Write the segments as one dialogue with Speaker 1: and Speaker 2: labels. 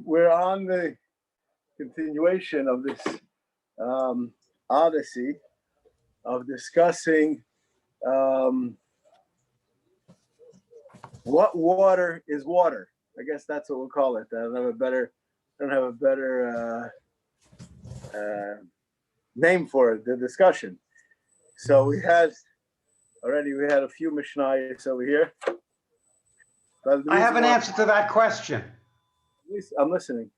Speaker 1: we're on the continuation of this odyssey of discussing what water is water. I guess that's what we'll call it. I don't have a better name for it. The discussion. So we had a few Mishnayos over here.
Speaker 2: I have an answer to that question.
Speaker 1: I'm listening.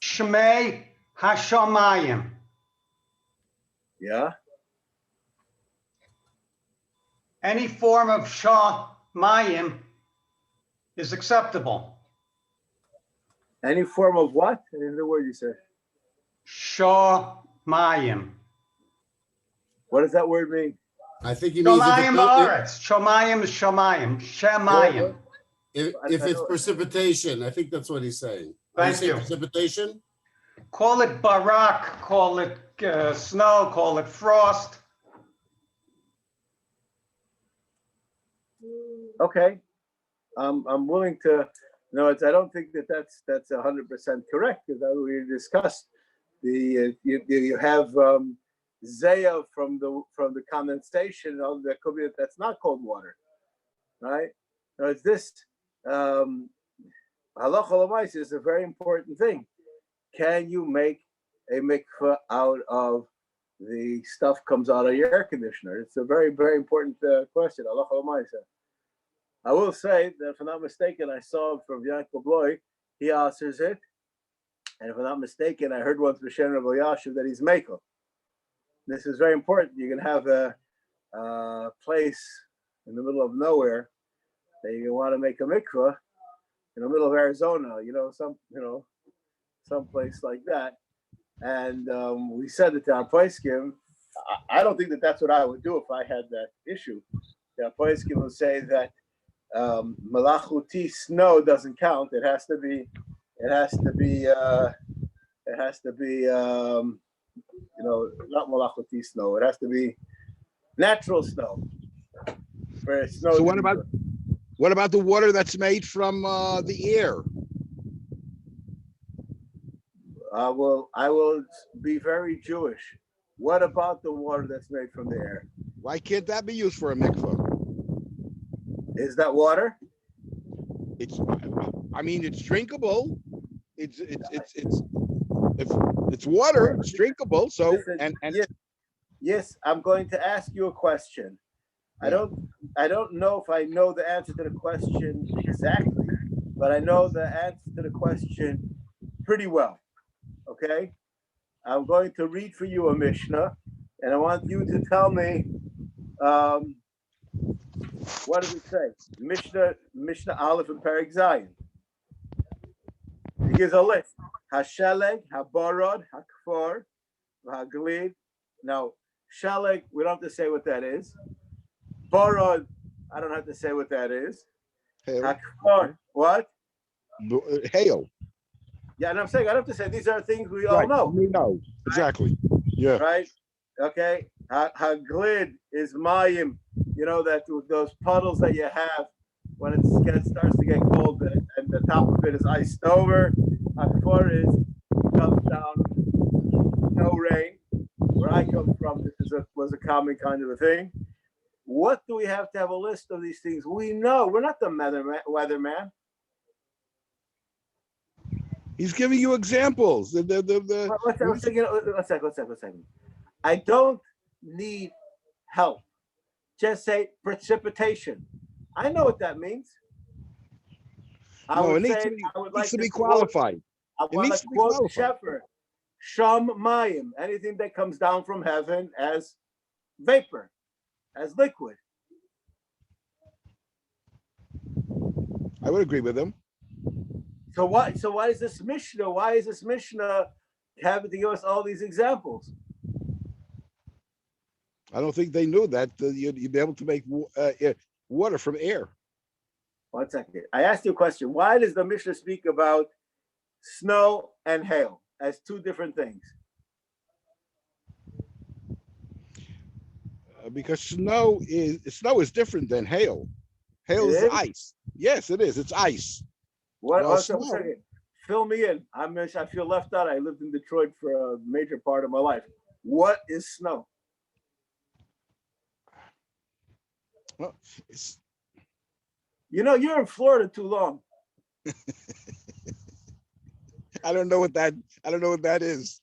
Speaker 2: Shmei Hashamayim.
Speaker 1: Yeah.
Speaker 2: Any form of Shamayim is acceptable.
Speaker 1: Any form of what? I didn't hear the word you said.
Speaker 2: Shamayim.
Speaker 1: What does that word mean?
Speaker 3: I think he means
Speaker 2: Shamayim Aretz. Shamayim is Shamayim. Shamayim.
Speaker 3: If it's precipitation, I think that's what he's saying.
Speaker 2: Thank you.
Speaker 3: Precipitation?
Speaker 2: Call it barak, call it snow, call it frost.
Speaker 1: Okay, I'm willing to. No, I don't think that's 100% correct, because we discussed you have zaya from the condensation of the could be that's not cold water, right? Now it's this halacha l'maisa is a very important thing. Can you make a mikveh out of the stuff comes out of your air conditioner? It's a very, very important question. Halacha l'maisa. I will say that if I'm not mistaken, I saw from Yaakov Bloy, he answers it. And if I'm not mistaken, I heard once B'Shem Rabbi Yashiv that he's Mekel. This is very important. You can have a place in the middle of nowhere that you want to make a mikveh in the middle of Arizona, some place like that. And we said it to our Poiskim. I don't think that's what I would do if I had that issue. The Poiskim will say that malachuti snow doesn't count. It has to be not malachuti snow. It has to be natural snow.
Speaker 4: So what about the water that's made from the air?
Speaker 1: I will be very Jewish. What about the water that's made from the air?
Speaker 4: Why can't that be used for a mikvah?
Speaker 1: Is that water?
Speaker 4: It's drinkable. It's water. It's drinkable. So
Speaker 1: listen, yes. I'm going to ask you a question. I don't know if I know the answer to the question exactly, but I know the answer to the question pretty well. Okay, I'm going to read for you a Mishnah, and I want you to tell me. What does it say? Mishnah Aleph and Perek Zayin. He gives a list. Hasheleg, Habarod, Hakfor, Haglid. Now, Sheleg, we don't have to say what that is. Barod, I don't have to say what that is. Hakfor, what?
Speaker 4: Hail.
Speaker 1: Yeah, and I'm saying I don't have to say these are things we all know.
Speaker 4: We know exactly. Yeah.
Speaker 1: Right. Okay. Haglid is mayim. You know that those puddles that you have when it starts to get cold, and the top of it is iced over. Hakfor is comes down, no rain. Where I come from, this was a common kind of a thing. What do we have to have a list of these things? We know we're not the weatherman.
Speaker 4: He's giving you examples.
Speaker 1: One second. I don't need help. Just say precipitation. I know what that means.
Speaker 4: It needs to be qualified.
Speaker 1: I want to quote Shepherd. Sham mayim, anything that comes down from heaven as vapor, as liquid.
Speaker 4: I would agree with him.
Speaker 1: So why is this Mishnah? Why is this Mishnah having to give us all these examples?
Speaker 4: I don't think they knew that you'd be able to make water from air.
Speaker 1: 1 second. I asked you a question. Why does the Mishnah speak about snow and hail as two different things?
Speaker 4: Because snow is different than hail. Hail is ice. Yes, it is. It's ice.
Speaker 1: What?
Speaker 4: Well,
Speaker 1: fill me in. I feel left out. I lived in Detroit for a major part of my life. What is snow?
Speaker 4: Well, it's,
Speaker 1: You're in Florida too long.
Speaker 4: I don't know what that is.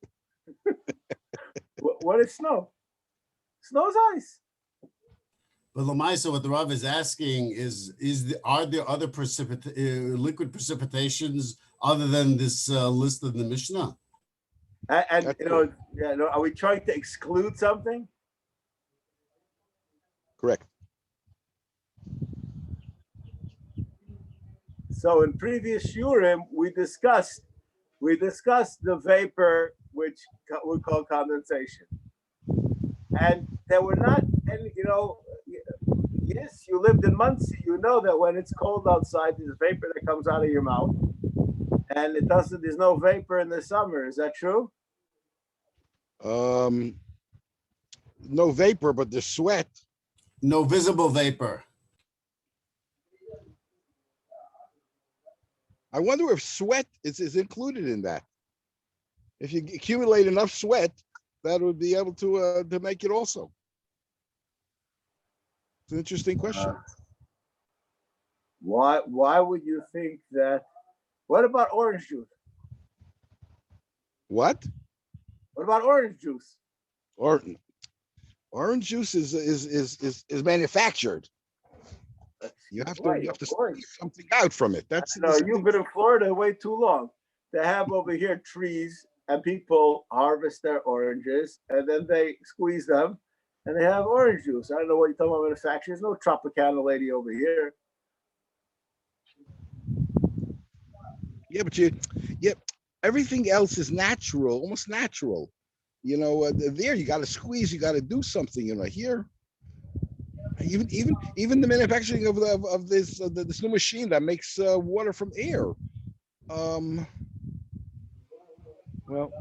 Speaker 1: What is snow? Snow's ice.
Speaker 3: But Lamaisa, what the Rav is asking are there other liquid precipitations other than this list of the Mishnah?
Speaker 1: And are we trying to exclude something?
Speaker 4: Correct.
Speaker 1: So in previous shurim, we discussed the vapor, which we call condensation, and there were not any. Yes, you lived in Muncie. You know that when it's cold outside, there's vapor that comes out of your mouth, and it doesn't. There's no vapor in the summer. Is that true?
Speaker 4: No vapor, but there's sweat.
Speaker 3: No visible vapor.
Speaker 4: I wonder if sweat is included in that. If you accumulate enough sweat, that would be able to make it also. It's an interesting question.
Speaker 1: Why would you think that? What about orange juice?
Speaker 4: What?
Speaker 1: What about orange juice?
Speaker 4: Orange juice is manufactured. You have to squeeze something out from it.
Speaker 1: You've been in Florida way too long. They have over here trees, and people harvest their oranges, and then they squeeze them, and they have orange juice. I don't know what you're talking about manufacturing. There's no Tropicana lady over here.
Speaker 4: Yeah, but everything else is natural, almost natural. There you got to squeeze, you got to do something. Here, even the manufacturing of this new machine that makes water from air. Well,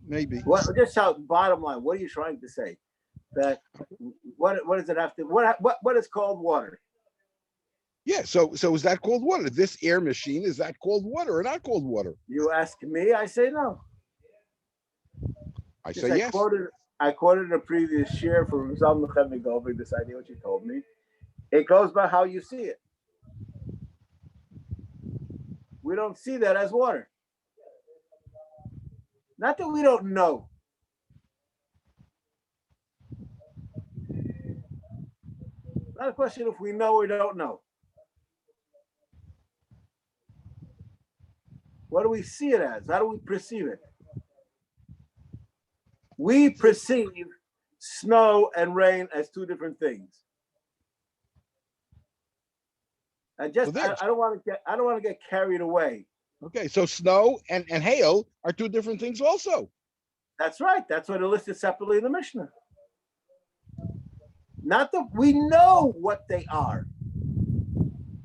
Speaker 4: maybe.
Speaker 1: Just bottom line, what are you trying to say? That what does it have to? What is called water?
Speaker 4: Yeah. So is that called water? This air machine, is that called water or not called water?
Speaker 1: You ask me, I say no.
Speaker 4: I say yes.
Speaker 1: I quoted a previous year from Zal Nechemigov, this idea what you told me. It goes by how you see it. We don't see that as water. Not that we don't know. Not a question if we know or don't know. What do we see it as? How do we perceive it? We perceive snow and rain as two different things. I don't want to get carried away.
Speaker 4: Okay, so snow and hail are two different things also.
Speaker 1: That's right. That's what it listed separately in the Mishnah. Not that we know what they are,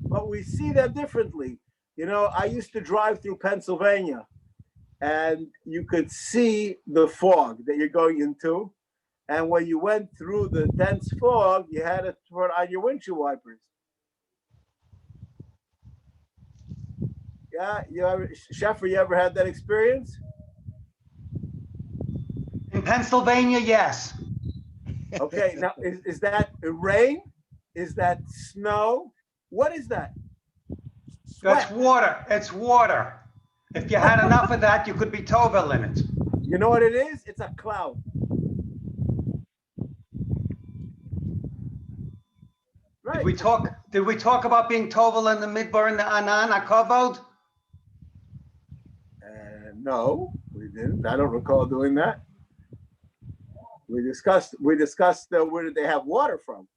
Speaker 1: but we see them differently. I used to drive through Pennsylvania, and you could see the fog that you're going into. And when you went through the dense fog, you had to put on your windshield wipers. Yeah, Sheffer, you ever had that experience?
Speaker 2: In Pennsylvania, yes.
Speaker 1: Okay, now is that rain? Is that snow? What is that?
Speaker 2: That's water. It's water. If you had enough of that, you could be Tovel in it.
Speaker 1: You know what it is? It's a cloud. Right.
Speaker 2: Did we talk about being Tovel in the Midbar and the Anan Akavod?
Speaker 1: No, we didn't. I don't recall doing that. We discussed where did they have water from,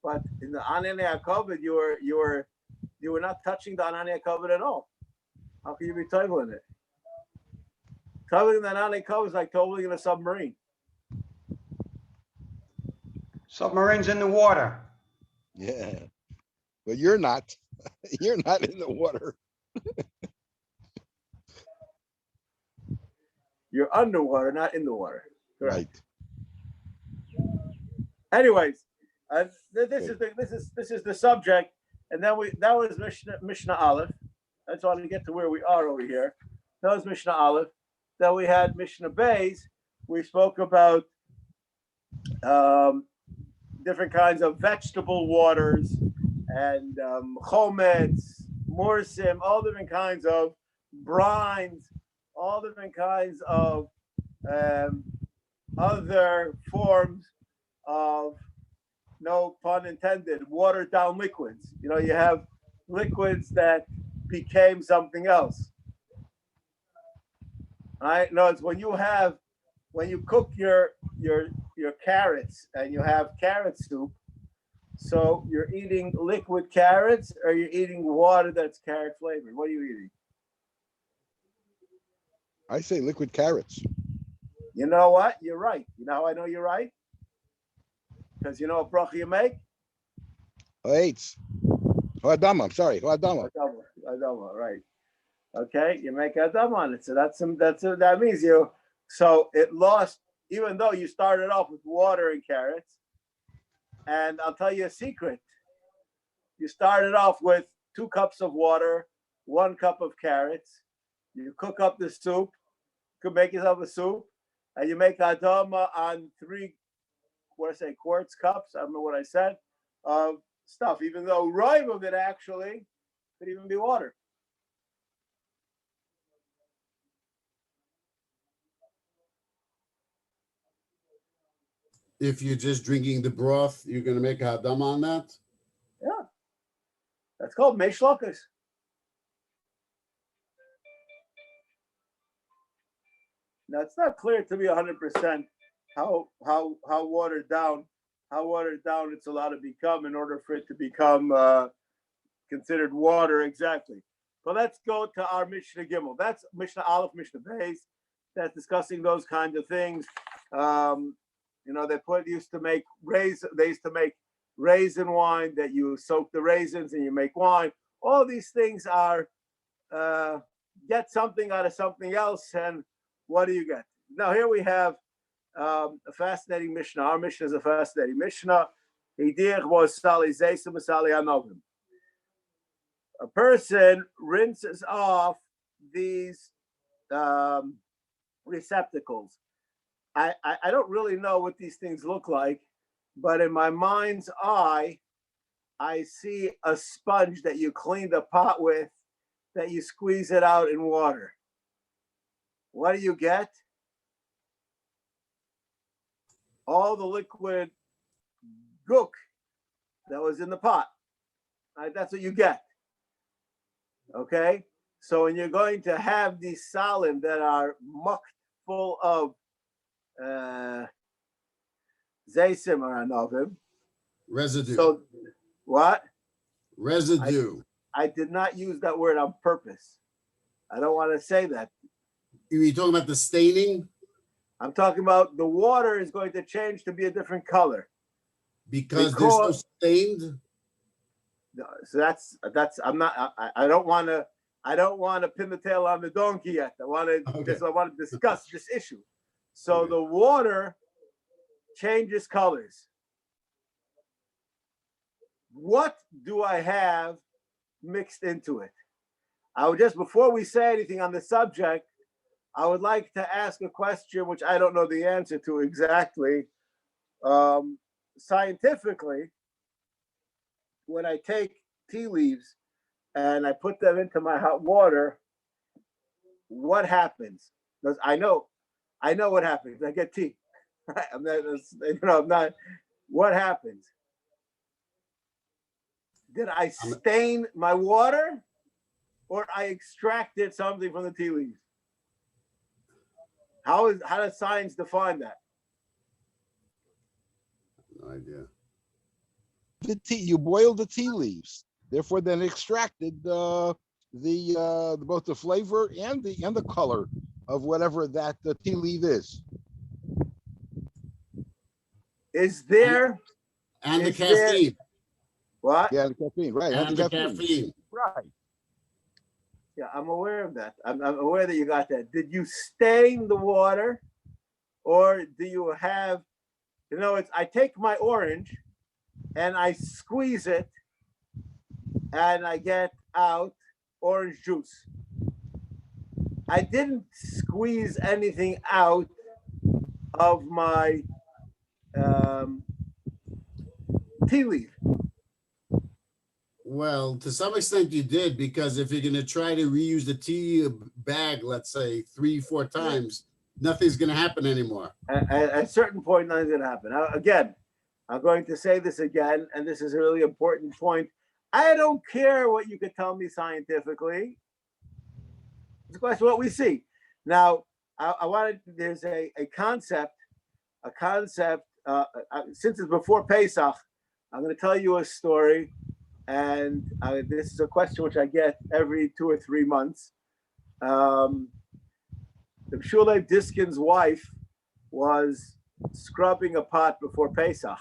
Speaker 1: but in the Anani Akavod, you were not touching the Anani Akavod at all. How can you be toveling it? Toveling the Anani Akavod is like toveling in a submarine.
Speaker 2: Submarines in the water.
Speaker 4: Yeah, but you're not. You're not in the water.
Speaker 1: You're underwater, not in the water. Correct.
Speaker 4: Right.
Speaker 1: Anyways, this is the subject, and then that was Mishnah Aleph, I just want to get to where we are over here. That was Mishnah Aleph. Then we had Mishnah Beis. We spoke about different kinds of vegetable waters and chometz, morsim, all different kinds of brines, all different kinds of other forms of, no pun intended, watered down liquids. You know, you have liquids that became something else. Right? No, it's when you cook your carrots and you have carrot soup. So you're eating liquid carrots or you're eating water that's carrot flavored. What are you eating?
Speaker 4: I say liquid carrots.
Speaker 1: You know what? You're right. You know how I know you're right? Because you know what bracha you make?
Speaker 4: Eitz. Adama, I'm sorry. Adama.
Speaker 1: Adama, right. Okay, you make Adama on it. So that means you, so it lost, even though you started off with water and carrots. And I'll tell you a secret. You started off with 2 cups of water, 1 cup of carrots. You cook up the soup. You could make yourself a soup. And you make Adama on 3, quartz cups. I don't know what I said. Of stuff, even though rive of it actually could even be water.
Speaker 3: If you're just drinking the broth, you're going to make a hadam on that?
Speaker 1: Yeah. That's called meshlokas. Now it's not clear to me 100% how watered down it's allowed to become in order for it to become considered water exactly. But let's go to our Mishnah Gimel. That's Mishnah Aleph, Mishnah Beis. That's discussing those kinds of things. You know, they used to make raisin wine, that you soak the raisins and you make wine. All these things are get something out of something else, and what do you get? Now here we have a fascinating Mishnah. Our Mishnah is a fascinating Mishnah. A person rinses off these receptacles. I don't really know what these things look like, but in my mind's eye, I see a sponge that you clean the pot with, that you squeeze it out in water. What do you get? All the liquid gook that was in the pot. Right? That's what you get. Okay? So when you're going to have these salim that are mucked full of zaysim or anovim.
Speaker 3: Residue.
Speaker 1: So what?
Speaker 3: Residue.
Speaker 1: I did not use that word on purpose. I don't want to say that.
Speaker 3: You're talking about the staining?
Speaker 1: I'm talking about the water is going to change to be a different color.
Speaker 3: Because they're so stained?
Speaker 1: So that's I don't want to pin the tail on the donkey yet. I want to discuss this issue. So the water changes colors. What do I have mixed into it? I would just, before we say anything on the subject, I would like to ask a question which I don't know the answer to exactly. Scientifically, when I take tea leaves and I put them into my hot water, what happens? Because I know what happens. I get tea. I'm not. What happens? Did I stain my water, or I extracted something from the tea leaves? How does science define that?
Speaker 3: No idea.
Speaker 4: The tea, you boil the tea leaves, therefore then extracted both the flavor and the color of whatever that the tea leaf is.
Speaker 1: Is there
Speaker 3: and the caffeine?
Speaker 1: What?
Speaker 4: Yeah, the caffeine, right?
Speaker 3: And the caffeine.
Speaker 4: Right.
Speaker 1: Yeah, I'm aware of that. I'm aware that you got that. Did you stain the water, or do you have? I take my orange, and I squeeze it, and I get out orange juice. I didn't squeeze anything out of my tea leaf.
Speaker 3: Well, to some extent you did, because if you're going to try to reuse the tea bag, let's say 3-4 times, nothing's going to happen anymore.
Speaker 1: At a certain point, nothing's going to happen. Again, I'm going to say this again, and this is a really important point. I don't care what you could tell me scientifically. It's a question of what we see. Now, I wanted, there's a concept, since it's before Pesach, I'm going to tell you a story. And this is a question which I get every 2 or 3 months. The Shulei Diskin's wife was scrubbing a pot before Pesach.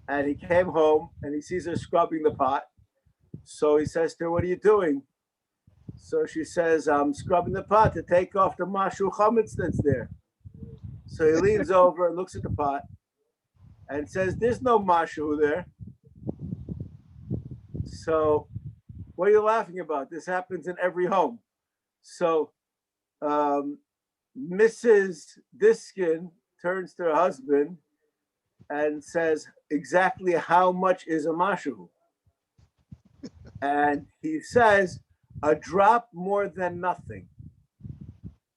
Speaker 1: And he came home and he sees her scrubbing the pot. So he says to her, "What are you doing?" So she says, "I'm scrubbing the pot to take off the mashu chametz that's there." So he leans over and looks at the pot and says, "There's no mashu there." So what are you laughing about? This happens in every home. So Mrs. Diskin turns to her husband and says, "Exactly how much is a mashu?" And he says, "A drop more than nothing."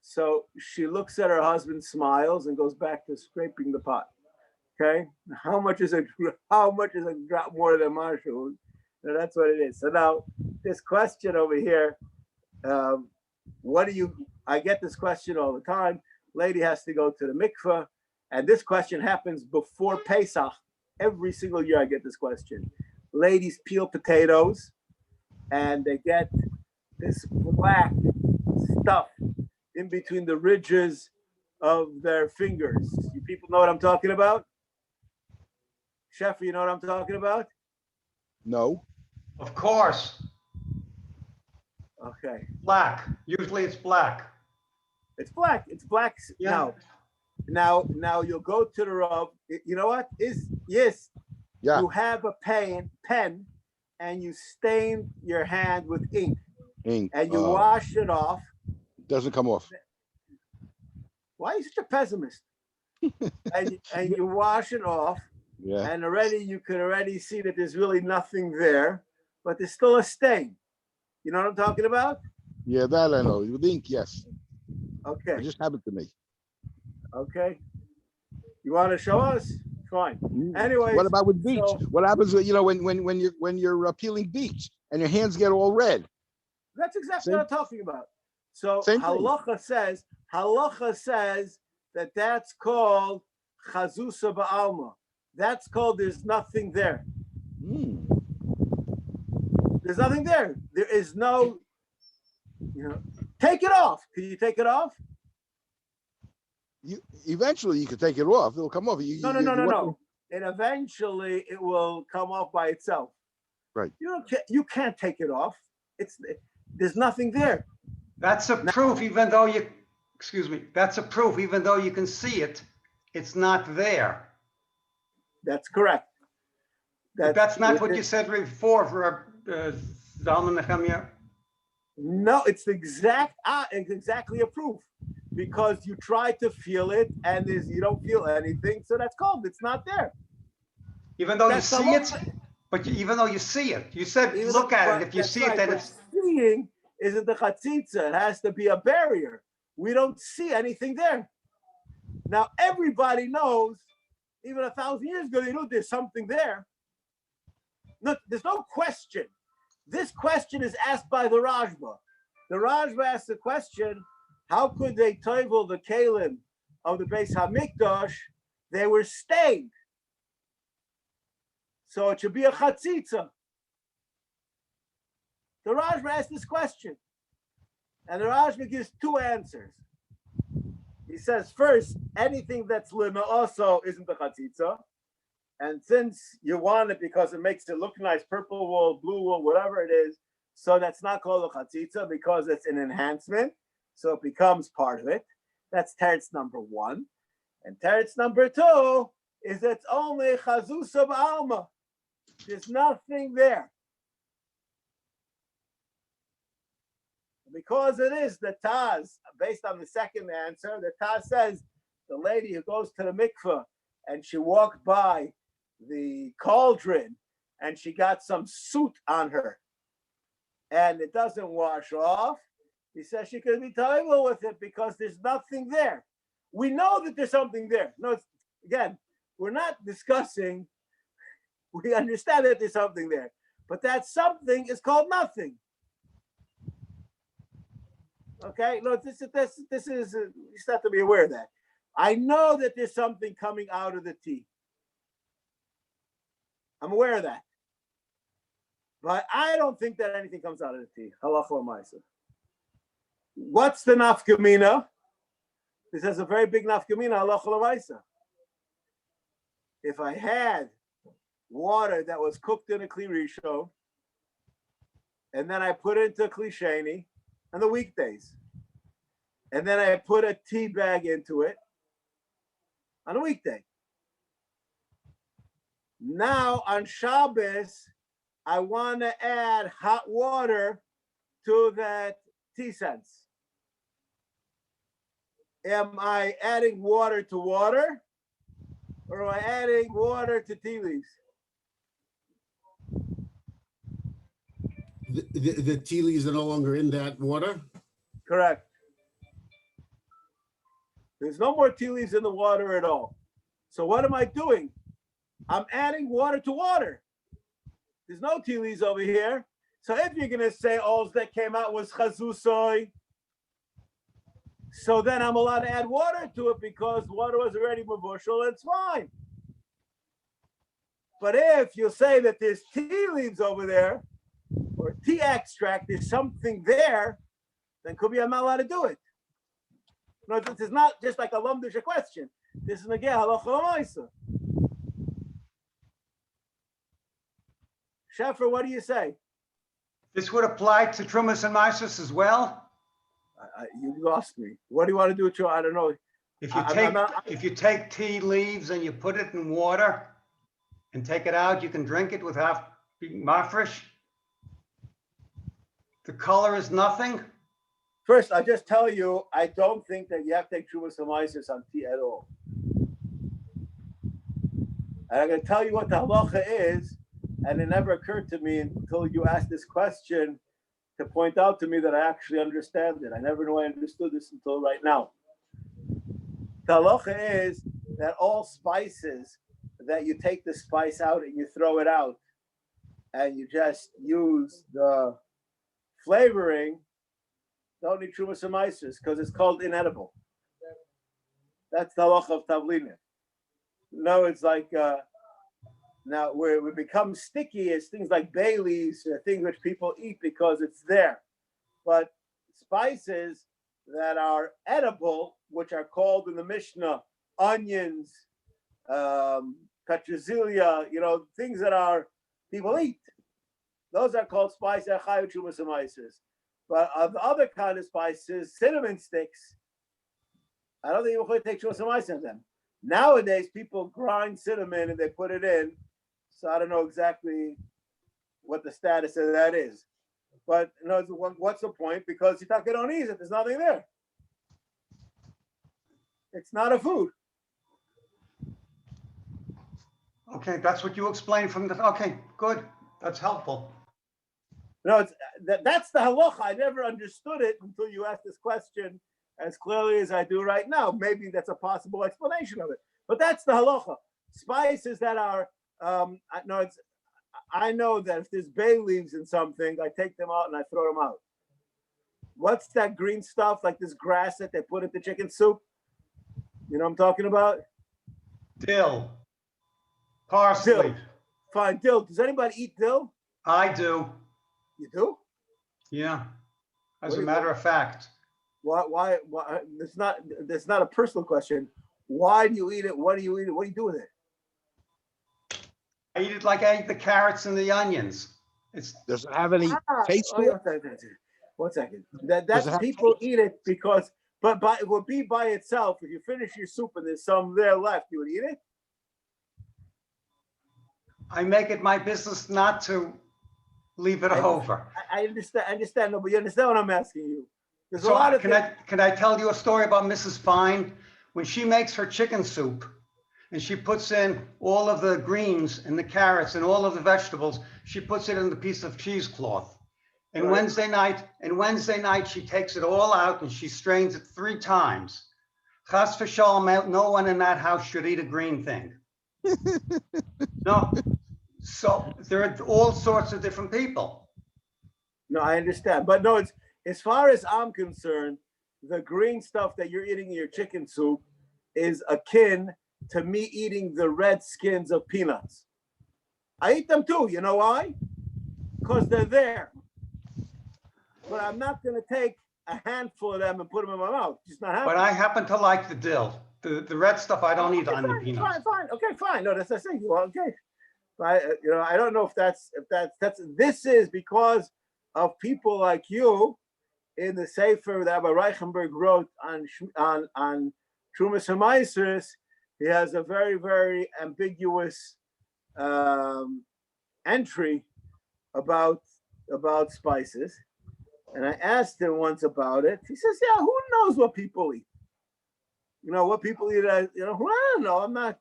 Speaker 1: So she looks at her husband, smiles, and goes back to scraping the pot. Okay, how much is a drop more than mashu? So that's what it is. So now this question over here, I get this question all the time. Lady has to go to the mikveh, and this question happens before Pesach. Every single year I get this question. Ladies peel potatoes, and they get this black stuff in between the ridges of their fingers. You people know what I'm talking about? Chef, you know what I'm talking about?
Speaker 4: No.
Speaker 2: Of course,
Speaker 1: Okay.
Speaker 2: black. Usually it's black.
Speaker 1: It's black. It's black.
Speaker 2: Yeah.
Speaker 1: Now you'll go to the Rav. You know what? Yes.
Speaker 4: Yeah.
Speaker 1: You have a pen, and you stain your hand with ink,
Speaker 4: Ink.
Speaker 1: and you wash it off.
Speaker 4: Doesn't come off.
Speaker 1: Why are you such a pessimist? and you wash it off,
Speaker 4: Yeah.
Speaker 1: and you could already see that there's really nothing there, but there's still a stain. You know what I'm talking about?
Speaker 4: Yeah, that I know. With ink, yes.
Speaker 1: Okay.
Speaker 4: It just happened to me.
Speaker 1: Okay. You want to show us? Fine. Anyways,
Speaker 4: What about with beets?
Speaker 1: so-
Speaker 4: What happens when you're peeling beets and your hands get all red?
Speaker 1: That's exactly what I'm talking about. So
Speaker 4: Same thing.
Speaker 1: halacha says that that's called chazusa ba'alma. That's called there's nothing there.
Speaker 4: Hmm.
Speaker 1: There's nothing there. There is no, take it off. Can you take it off?
Speaker 4: You eventually you can take it off. It'll come off.
Speaker 1: No. And eventually it will come off by itself.
Speaker 4: Right.
Speaker 1: You can't take it off. There's nothing there.
Speaker 2: That's a proof, even though you, excuse me, that's a proof, even though you can see it, it's not there.
Speaker 1: That's correct.
Speaker 2: But that's not what you said before for Zalman Nehemiah.
Speaker 1: No, it's exactly a proof, because you try to feel it and you don't feel anything, so that's called it's not there.
Speaker 2: Even though
Speaker 1: That's
Speaker 2: you see it, but even though you see it, you said look at it. If you see it, then it's
Speaker 1: seeing isn't the chatzitza. It has to be a barrier. We don't see anything there. Now everybody knows, even 1,000 years ago, they knew there's something there. No, there's no question. This question is asked by the Rajba. The Rajba asked the question, how could they toivel the kalim of the Beis HaMikdash? They were stained. So it should be a chatzitza. The Rajba asked this question. And the Rajba gives 2 answers. He says, first, anything that's lima also isn't the chatzitza. And since you want it because it makes it look nice, purple wool, blue wool, whatever it is, so that's not called a chatzitza because it's an enhancement. So it becomes part of it. That's teretz number 1. And teretz number 2 is it's only chazusa b'alma. There's nothing there. Because it is the Taz, based on the second answer, the Taz says the lady who goes to the mikveh and she walked by the cauldron and she got some soot on her and it doesn't wash off, he says she could be terrible with it because there's nothing there. We know that there's something there. No, again, we're not discussing, we understand that there's something there, but that something is called nothing. Okay, no, this is you just have to be aware of that. I know that there's something coming out of the tea. I'm aware of that. But I don't think that anything comes out of the tea. Halacha l'maisa. What's the nafkamina? This has a very big nafkamina, halacha l'maisa. If I had water that was cooked in a kli rishon, and then I put it into a kli sheni on the weekdays, and then I put a tea bag into it on a weekday. Now on Shabbos, I want to add hot water to that tea sense. Am I adding water to water, or am I adding water to tea leaves?
Speaker 3: The tea leaves are no longer in that water?
Speaker 1: Correct. There's no more tea leaves in the water at all. So what am I doing? I'm adding water to water. There's no tea leaves over here. So if you're going to say all that came out was chazusoi, so then I'm allowed to add water to it because water was already mavushal, it's fine. But if you say that there's tea leaves over there, or tea extract, there's something there, then could be I'm not allowed to do it. No, this is not just like a lumdisha question. This is again halacha l'maisa. Sheffer, what do you say?
Speaker 2: This would apply to Trumas and Mises as well?
Speaker 1: You lost me. What do you want to do with your? I don't know.
Speaker 2: If you take tea leaves and you put it in water and take it out, you can drink it without being mafresh. The color is nothing.
Speaker 1: First, I just tell you, I don't think that you have to take Trumas and Mises on tea at all. And I'm going to tell you what the halacha is, and it never occurred to me until you asked this question to point out to me that I actually understand it. I never knew I understood this until right now. The halacha is that all spices, that you take the spice out and you throw it out, and you just use the flavoring, don't need Trumas and Mises because it's called inedible. That's the halacha of tavlina. No, it's like now where we become sticky is things like bay leaves, things which people eat because it's there. But spices that are edible, which are called in the Mishnah onions, petrozelia, things that are people eat. Those are called spices. But the other kind of spices, cinnamon sticks, I don't think you will take Trumas and Mises on them. Nowadays, people grind cinnamon and they put it in. So I don't know exactly what the status of that is. But what's the point? Because you don't eat it. There's nothing there. It's not a food.
Speaker 2: Okay, that's what you explained from the. Okay, good. That's helpful.
Speaker 1: No, that's the halacha. I never understood it until you asked this question as clearly as I do right now. Maybe that's a possible explanation of it. But that's the halacha. Spices that are, I know that if there's bay leaves in something, I take them out and I throw them out. What's that green stuff, like this grass that they put into chicken soup? You know what I'm talking about?
Speaker 2: Dill. Parsley.
Speaker 1: Dill. Fine, dill. Does anybody eat dill?
Speaker 2: I do.
Speaker 1: You do?
Speaker 2: Yeah. As a matter of fact.
Speaker 1: Why? It's not a personal question. Why do you eat it? What do you eat it? What do you do with it?
Speaker 2: I eat it like I eat the carrots and the onions.
Speaker 4: Does it have any taste to it?
Speaker 1: 1 second. That's people eat it because, but it would be by itself. If you finish your soup and there's some there left, you would eat it.
Speaker 2: I make it my business not to leave it
Speaker 1: I
Speaker 2: over.
Speaker 1: I understand, no, but you understand what I'm asking you. There's a
Speaker 2: So
Speaker 1: lot of
Speaker 2: can I tell you a story about Mrs. Fine? When she makes her chicken soup and she puts in all of the greens and the carrots and all of the vegetables, she puts it in the piece of cheesecloth. And
Speaker 1: Right.
Speaker 2: Wednesday night, she takes it all out and she strains it 3 times. Chas v'shalom, no one in that house should eat a green thing. No. So there are all sorts of different people.
Speaker 1: No, I understand, but no, it's as far as I'm concerned, the green stuff that you're eating in your chicken soup is akin to me eating the red skins of peanuts. I eat them too. You know why? Because they're there. But I'm not going to take a handful of them and put them in my mouth. Just not happening.
Speaker 2: But I happen to like the dill. The red stuff I don't eat
Speaker 1: Okay,
Speaker 2: on the
Speaker 1: fine,
Speaker 2: peanuts.
Speaker 1: fine. Okay, fine. No, that's the thing. Well, okay. But, I don't know if that's this is because of people like you in the Sefer that Rabbi Reichenberg wrote on Trumas HaMaasros. He has a very, very ambiguous entry about spices. And I asked him once about it. He says, "Yeah, who knows what people eat? What people eat. I don't know. I'm not.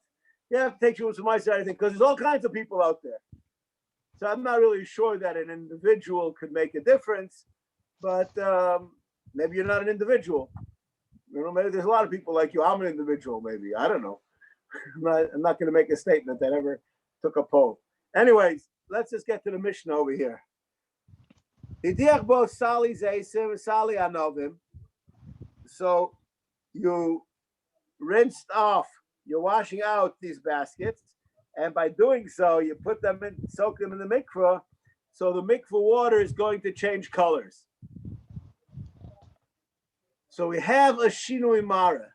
Speaker 1: You have to take Trumas HaMaasros or anything because there's all kinds of people out there. So I'm not really sure that an individual could make a difference. But maybe you're not an individual. Maybe there's a lot of people like you. I'm an individual. Maybe I don't know. I'm not going to make a statement that ever took a poll. Anyways, let's just get to the Mishnah over here. So you rinsed off. You're washing out these baskets, and by doing so, you put them in, soak them in the mikvah. So the mikvah water is going to change colors. So we have a shinui mara.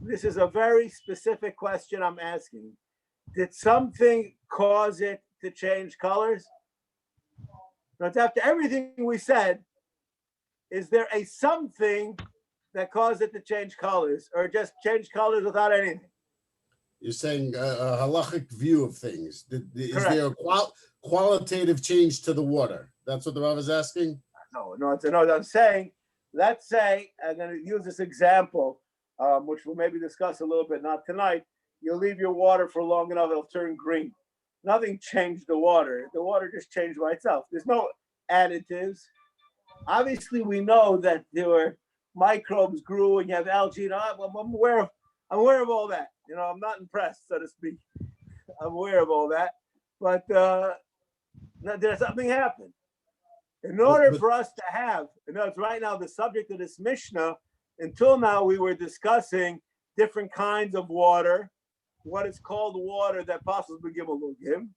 Speaker 1: This is a very specific question I'm asking. Did something cause it to change colors? Now, after everything we said, is there a something that caused it to change colors, or just change colors without anything?
Speaker 3: You're saying a halachic view of things. Is
Speaker 1: Correct.
Speaker 3: there a qualitative change to the water? That's what the Rav is asking?
Speaker 1: No, I'm saying, let's say, I'm going to use this example, which we'll maybe discuss a little bit, not tonight. You leave your water for long enough, it'll turn green. Nothing changed the water. The water just changed by itself. There's no additives. Obviously, we know that there were microbes grew and you have algae. I'm aware of all that. I'm not impressed, so to speak. I'm aware of all that. But there's something happened. In order for us to have, it's right now the subject of this Mishnah, until now we were discussing different kinds of water, what is called water that possibly give a lugim,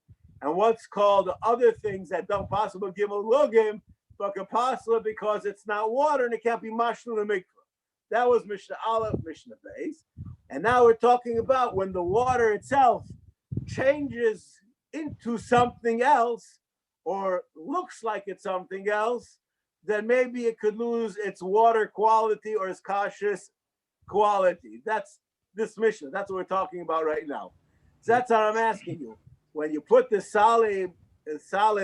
Speaker 1: and what's called other things that don't possibly give a lugim, but can possibly because it's not water and it can't be mashlu in the mikvah. That was Mishnah Aleph, Mishnah Beis. And now we're talking about when the water itself changes into something else or looks like it's something else, then maybe it could lose its water quality or its kashrus quality. That's this Mishnah. That's what we're talking about right now. So that's what I'm asking you. When you put the salim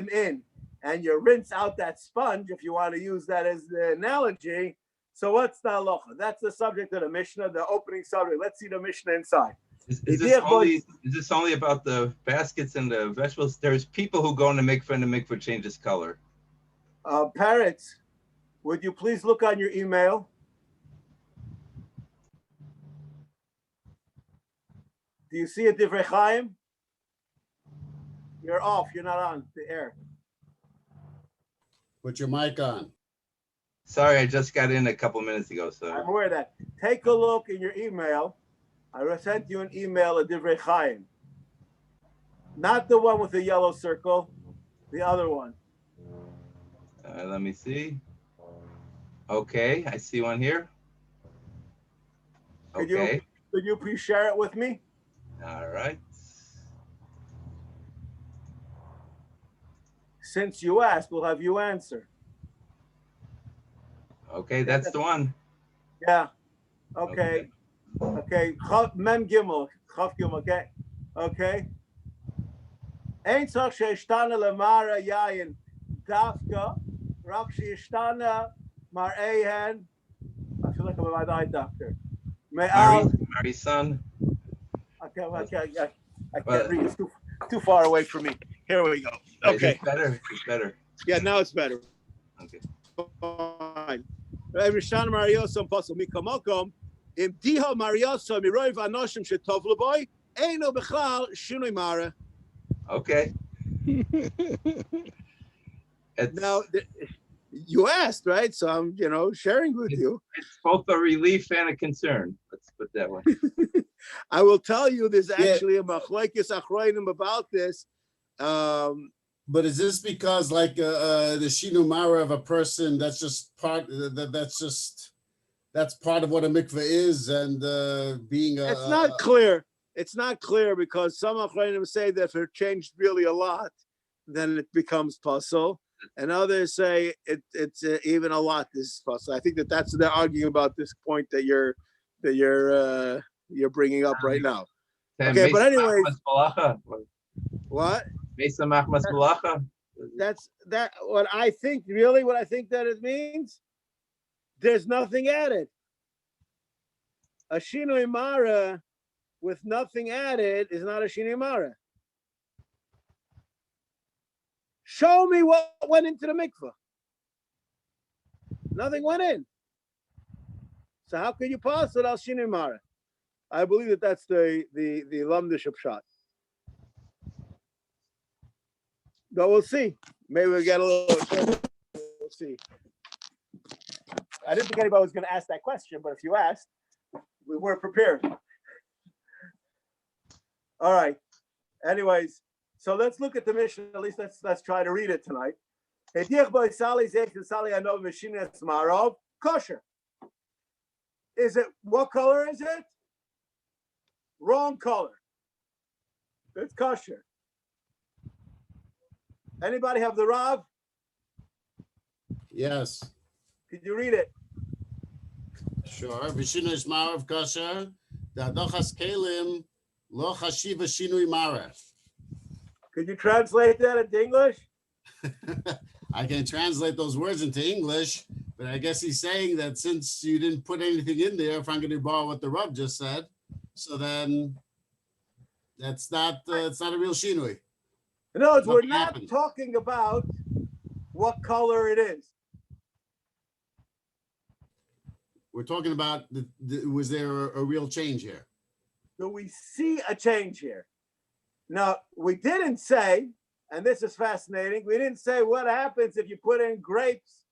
Speaker 1: in and you rinse out that sponge, if you want to use that as the analogy, so what's the halacha? That's the subject of the Mishnah, the opening subject. Let's see the Mishnah inside.
Speaker 5: Is this only about the baskets and the vegetables? There's people who go in the mikveh and the mikveh changes color.
Speaker 1: Parrots, would you please look on your email? Do you see a Divrei Chaim? You're off. You're not on the air.
Speaker 3: Put your mic on.
Speaker 5: Sorry, I just got in a couple minutes ago. So
Speaker 1: I'm aware of that. Take a look in your email. I sent you an email, a Divrei Chaim. Not the one with the yellow circle, the other one.
Speaker 5: let me see. Okay, I see one here.
Speaker 1: Could you please share it with me?
Speaker 5: All right.
Speaker 1: Since you asked, we'll have you answer.
Speaker 5: Okay, that's the one.
Speaker 1: Yeah. Okay. Mem Gimel. Chaf Gimel. Okay. Okay. Ein tzach sheishtana lemara yayin dafka, rak sheishtana mar'ehen. I feel like I'm an eye doctor.
Speaker 5: Mary's son.
Speaker 1: I can't
Speaker 5: Well,
Speaker 1: read. It's too far away from me. Here we go.
Speaker 5: Is
Speaker 1: Okay.
Speaker 5: it better? It's better.
Speaker 1: Yeah, now it's better.
Speaker 5: Okay.
Speaker 1: Fine. Rishana Mariosom Pasul Mikamokom. Im Diha Mariosom Miroiv Anoshim Shetovlu Boy. Eino Bechlal Shinui Mara.
Speaker 5: Okay. It's,
Speaker 1: Now you asked, right? So I'm, sharing with you.
Speaker 5: it's both a relief and a concern. Let's put it that way.
Speaker 1: I will tell you, there's actually a machlekes achronim about this.
Speaker 3: But is this because like the shinumara of a person, that's just part that's part of what a mikveh is, and being a
Speaker 1: It's not clear. It's not clear because some achronim say that if it changed really a lot, then it becomes puzzle, and others say it's even a lot is puzzle. I think that's they're arguing about this point that you're bringing up right now. Okay, but anyways, what? That's what I think. Really, what I think that it means. There's nothing added. A shinui mara with nothing added is not a shinui mara. Show me what went into the mikveh. Nothing went in. So how can you pass it al shinui mara? I believe that that's the lamdish shot. But we'll see. Maybe we'll get a little. We'll see. I didn't think anybody was going to ask that question, but if you asked, we were prepared. All right. Anyways, so let's look at the Mishnah. At least let's try to read it tonight. Kosher. Is it, what color is it? Wrong color. It's kosher. Anybody have the Rav?
Speaker 3: Yes.
Speaker 1: Could you read it?
Speaker 3: Sure. V'shinui marav kosher. Da'adochas kelim lo chashiva shinui mara.
Speaker 1: Could you translate that into English?
Speaker 3: I can translate those words into English, but I guess he's saying that since you didn't put anything in there, if I'm going to borrow what the Rav just said, so then it's not a real shinui.
Speaker 1: In other words, we're not talking about what color it is.
Speaker 3: We're talking about was there a real change here?
Speaker 1: Do we see a change here? Now, we didn't say, and this is fascinating, we didn't say what happens if you put in grapes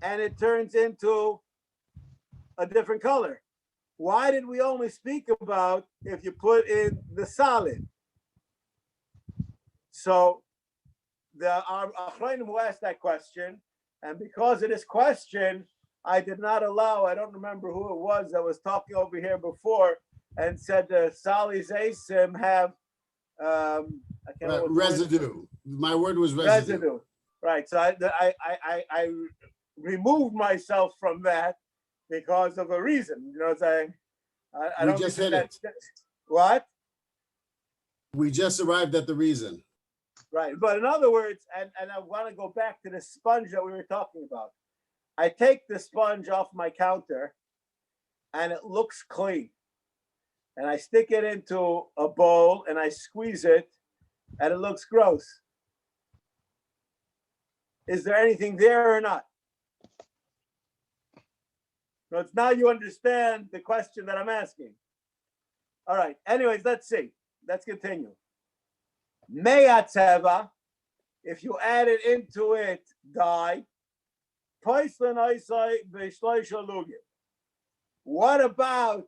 Speaker 1: and it turns into a different color. Why did we only speak about if you put in the solid? So our Achronim who asked that question, and because of this question, I did not allow, I don't remember who it was that was talking over here before and said the Salis Asim have
Speaker 3: residue. My word was residue.
Speaker 1: Right. So I removed myself from that because of a reason. You know what I'm saying? I don't
Speaker 3: just hit it.
Speaker 1: What?
Speaker 3: We just arrived at the reason.
Speaker 1: Right. But in other words, and I want to go back to the sponge that we were talking about. I take the sponge off my counter and it looks clean. And I stick it into a bowl and I squeeze it and it looks gross. Is there anything there or not? So it's now you understand the question that I'm asking. All right. Anyways, let's see. Let's continue. Meyatzeva, if you added into it dye, what about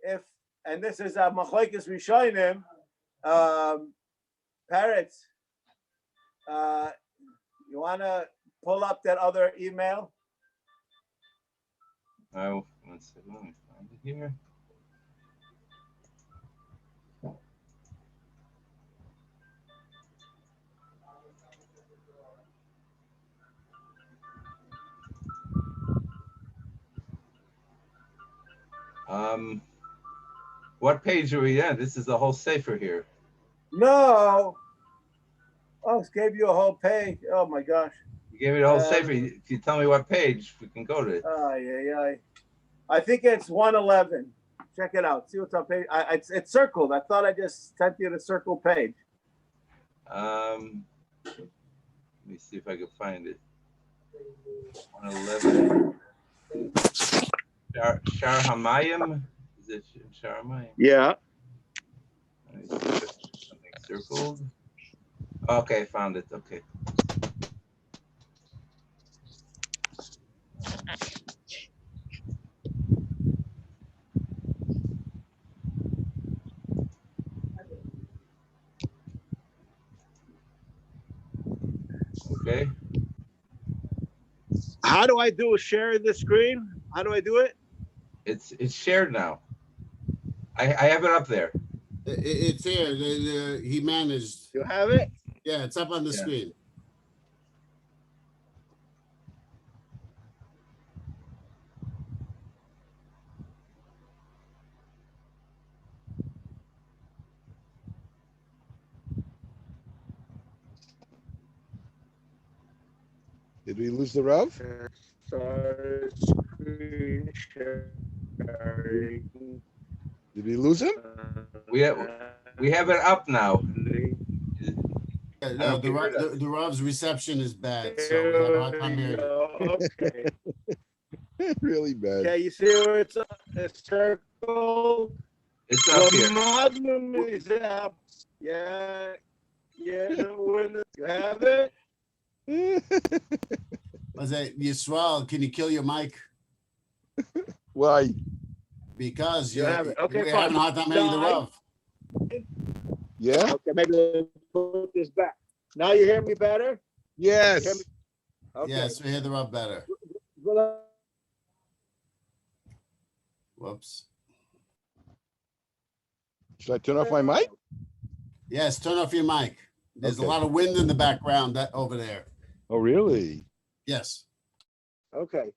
Speaker 1: if, and this is a machlokes rishonim, Parrots, you want to pull up that other email?
Speaker 5: Oh, one second, let me find it here. What page are we at? This is the whole sefer here.
Speaker 1: No, Oh, it gave you a whole page. Oh my gosh.
Speaker 5: You gave me the whole sefer. If you tell me what page, we can go to it.
Speaker 1: I think it's 111. Check it out. See what's on page. It's circled. I thought I just sent you the circled page.
Speaker 5: Let me see if I can find it. 111. Shar Hamayim? Is it Shar Hamayim?
Speaker 1: Yeah.
Speaker 5: Let me see if it's something circled. Okay, found it. Okay. Okay.
Speaker 1: How do I do a share the screen? How do I do it?
Speaker 5: It's shared now. I have it up there.
Speaker 3: It's here. He managed.
Speaker 1: You have it?
Speaker 3: Yeah, it's up on the
Speaker 5: Yeah.
Speaker 3: screen.
Speaker 4: Did we lose the Rav?
Speaker 1: Start screen sharing.
Speaker 4: Did we lose him?
Speaker 5: We have it up now.
Speaker 3: The Rav's reception is bad, so we have a hard time hearing you.
Speaker 1: Okay.
Speaker 4: Really bad.
Speaker 1: Okay, you see where it's circled?
Speaker 5: It's up here.
Speaker 1: Magnum is up. Yeah. You have it?
Speaker 3: Was that Yisrael? Can you kill your mic?
Speaker 4: Why?
Speaker 3: Because
Speaker 1: You have it. Okay,
Speaker 3: we're
Speaker 1: fine.
Speaker 3: having a hard time hearing the Rav.
Speaker 4: Yeah?
Speaker 1: Okay, maybe put this back. Now you hear me better?
Speaker 4: Yes.
Speaker 1: Okay.
Speaker 3: Yes, we hear the Rav better.
Speaker 1: Well,
Speaker 3: Whoops.
Speaker 4: Should I turn off my mic?
Speaker 3: Yes, turn off your mic. There's
Speaker 4: Okay.
Speaker 3: a lot of wind in the background over there.
Speaker 4: Oh, really?
Speaker 3: Yes.
Speaker 1: Okay.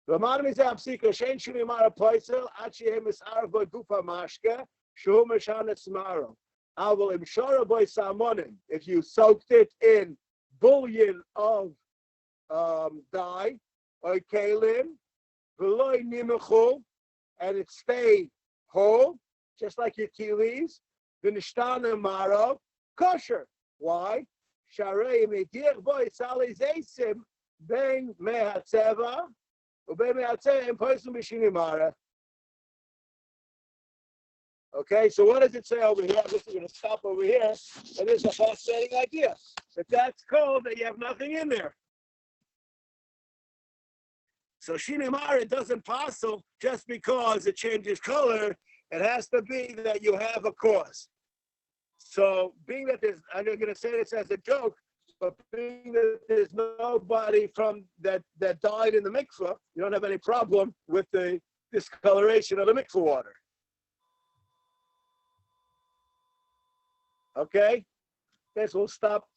Speaker 1: V'man mizeh apsika shein shuni mara poisel ad shehem mis'ar bo gufa mashke shu mishana smaro. Aval im shora boy salmonin. If you soaked it in bouillon of dye or kalim, v'loy nimechu, and it stayed whole, just like your tea leaves, v'nishtana maro, kosher. Why? Sharei medir boy sali zeisim ben mehatzeva. Okay, so what does it say over here? This is going to stop over here, and there's a fascinating idea that that's called that you have nothing in there. So shinimara doesn't parcel just because it changes color. It has to be that you have a cause. So being that there's, I'm going to say this as a joke, but being that there's nobody from that died in the mikveh, you don't have any problem with the discoloration of the mikveh water. Okay? Guess we'll stop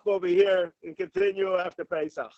Speaker 1: over here and continue after Pesach.